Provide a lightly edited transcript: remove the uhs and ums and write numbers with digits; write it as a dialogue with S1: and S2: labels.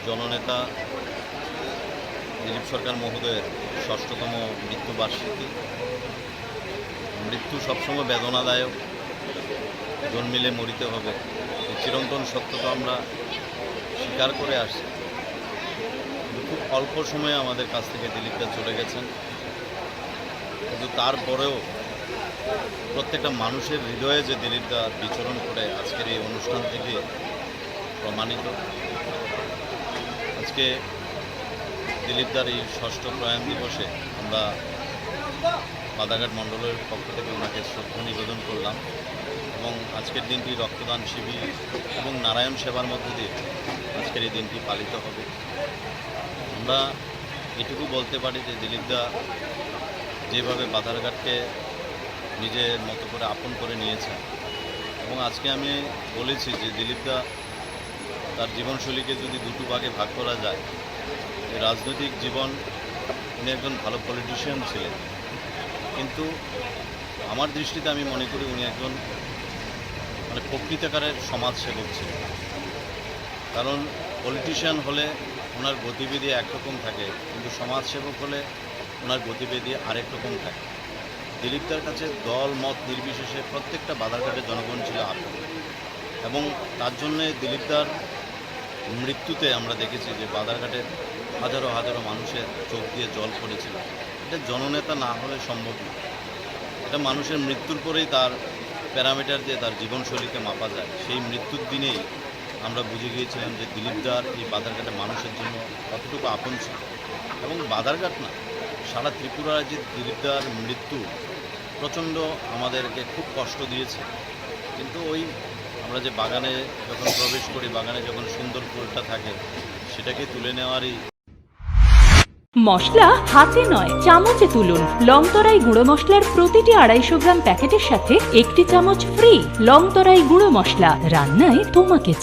S1: জননেতা দিলীপ সরকার মহোদয়ের ৬০তম মৃত্যুবার্ষিকী। মৃত্যু সবসময় বেদনাদায়ক, জন্মিলে মরিতে হবে, এই চিরন্তন সত্য তো আমরা স্বীকার করে আসছি। খুব অল্প সময়ে আমাদের কাছ থেকে দিলীপদা চলে গেছেন, কিন্তু তারপরেও প্রত্যেকটা মানুষের হৃদয়ে যে দিলীপদা বিচরণ করে আজকের এই অনুষ্ঠান থেকে প্রমাণিত। আজকে দিলীপদার এই ৬ষ্ঠ প্রয়াণ দিবসে আমরা বাদাঘাট মণ্ডলের পক্ষ থেকে ওনাকে শ্রদ্ধা নিবেদন করলাম এবং আজকের দিনটি রক্তদান শিবির এবং নারায়ণ সেবার মধ্যে দিয়ে আজকের এই দিনটি পালিত হবে। আমরা এটুকু বলতে পারি যে দিলীপদা যেভাবে বাধারঘাটকে নিজের মতো করে আপন করে নিয়েছেন, এবং আজকে আমি বলেছি যে দিলীপদা তার জীবনশৈলীকে যদি দুটো ভাগে ভাগ করা যায়, রাজনৈতিক জীবন উনি একজন ভালো পলিটিশিয়ান ছিলেন, কিন্তু আমার দৃষ্টিতে আমি মনে করি উনি একজন প্রকৃতকারের সমাজসেবক ছিলেন। কারণ পলিটিশিয়ান হলে ওনার গতিবিধি একরকম থাকে, কিন্তু সমাজসেবক হলে ওনার গতিবিধি আরেক রকম থাকে। দিলীপদার কাছে দল মত নির্বিশেষে প্রত্যেকটা বাধারঘাটের জনগণ ছিল আপন, এবং তার জন্যে দিলীপদার মৃত্যুতে আমরা দেখেছি যে বাধারঘাটের হাজারো হাজারো মানুষের চোখ দিয়ে জল পড়েছিল। এটা জননেতা না হলে সম্ভব না। এটা মানুষের মৃত্যুর পরেই তার প্যারামিটার দিয়ে তার জীবনশৈলীকে মাপা যায়। সেই মৃত্যুর দিনেই আমরা বুঝে গিয়েছিলাম যে দিলীপদার এই বাধারঘাটের মানুষের জন্য কতটুকু আপন ছিল। এবং বাধারঘাট না, সারা ত্রিপুরা যে দিলীপদার মৃত্যু প্রচণ্ড আমাদেরকে খুব কষ্ট দিয়েছে। কিন্তু ওই আমরা যে বাগানে যখন প্রবেশ করি, বাগানে যখন সুন্দর ফুলটা থাকে, সেটাকে তুলে নেওয়ারই।
S2: মশলা হাতে নয় চামচে তুলুন। লংতরাই গুঁড়ো মশলার প্রতিটি 250 গ্রাম প্যাকেটের সাথে 1টি চামচ ফ্রি। লংতরাই গুঁড়ো মশলা, রান্নায় তোমাকে চাই।